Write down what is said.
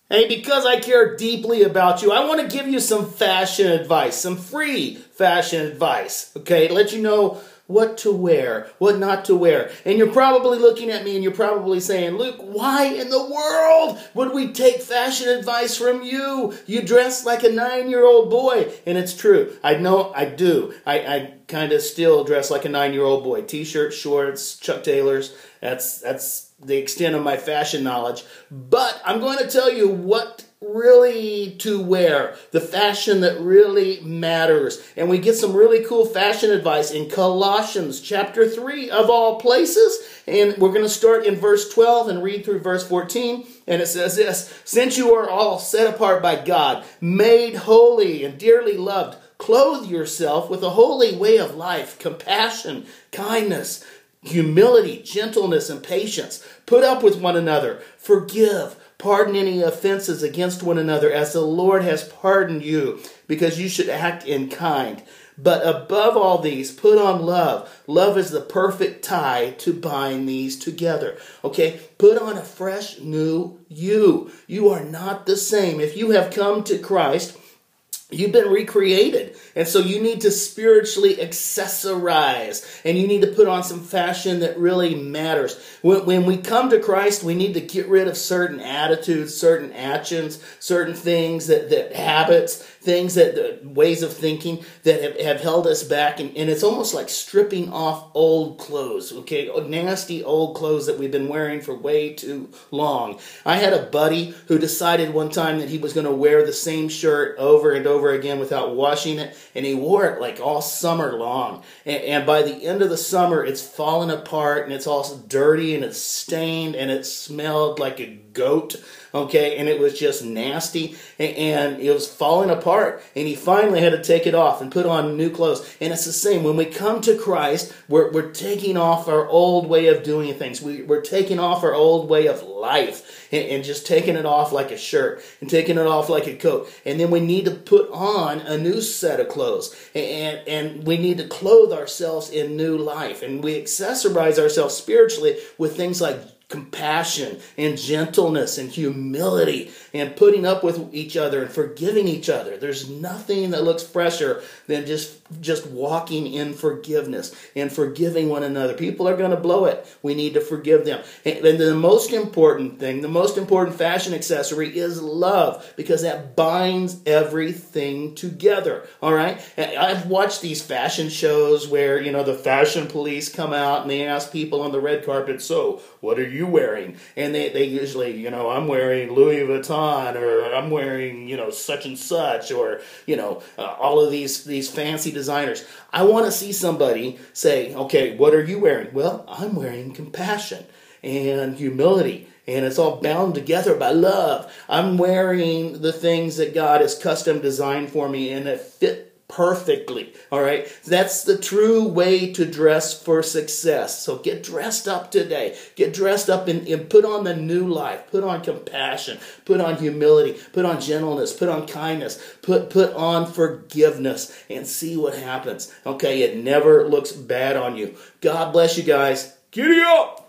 Hey, because I care deeply about you, I want to give you some fashion advice, some free fashion advice, okay? Let you know what to wear, what not to wear. And you're probably looking at me and you're probably saying, Luke, why in the world would we take fashion advice from you? You dress like a 9-year-old boy. And it's true. I know I do. I kind of still dress like a 9-year-old boy. T-shirts, shorts, Chuck Taylors. That's the extent of my fashion knowledge. But I'm going to tell you what really to wear, the fashion that really matters. And we get some really cool fashion advice in Colossians chapter 3 of all places. And we're going to start in verse 12 and read through verse 14. And it says this: since you are all set apart by God, made holy and dearly loved, clothe yourself with a holy way of life, compassion, kindness, humility, gentleness, and patience. Put up with one another. Forgive. Pardon any offenses against one another as the Lord has pardoned you, because you should act in kind. But above all these, put on love. Love is the perfect tie to bind these together. Okay? Put on a fresh new you. You are not the same. If you have come to Christ, you've been recreated. And so you need to spiritually accessorize. And you need to put on some fashion that really matters. When we come to Christ, we need to get rid of certain attitudes, certain actions, certain things, that habits, things that ways of thinking that have held us back. And it's almost like stripping off old clothes, okay? Nasty old clothes that we've been wearing for way too long. I had a buddy who decided one time that he was going to wear the same shirt over and over again without washing it, and he wore it like all summer long. And by the end of the summer, it's fallen apart, and it's all dirty, and it's stained, and it smelled like a goat, okay? And it was just nasty, and it was falling apart, and he finally had to take it off and put on new clothes. And it's the same. When we come to Christ, we're taking off our old way of doing things. We're taking off our old way of life, and just taking it off like a shirt, and taking it off like a coat. And then we need to put on a new set of clothes, and we need to clothe ourselves in new life. And we accessorize ourselves spiritually with things like compassion and gentleness and humility and putting up with each other and forgiving each other. There's nothing that looks fresher than just walking in forgiveness and forgiving one another. People are going to blow it. We need to forgive them. And the most important thing, the most important fashion accessory is love, because that binds everything together. All right? And I've watched these fashion shows where, the fashion police come out and they ask people on the red carpet, so what are you wearing? And they usually, I'm wearing Louis Vuitton, or I'm wearing, such and such, or, all of these fancy designers. I want to see somebody say, okay, what are you wearing? Well, I'm wearing compassion and humility, and it's all bound together by love. I'm wearing the things that God has custom designed for me, and it fit perfectly. All right. That's the true way to dress for success. So get dressed up today. Get dressed up and put on the new life. Put on compassion. Put on humility. Put on gentleness. Put on kindness. Put on forgiveness, and see what happens. Okay. It never looks bad on you. God bless you guys. Giddy up!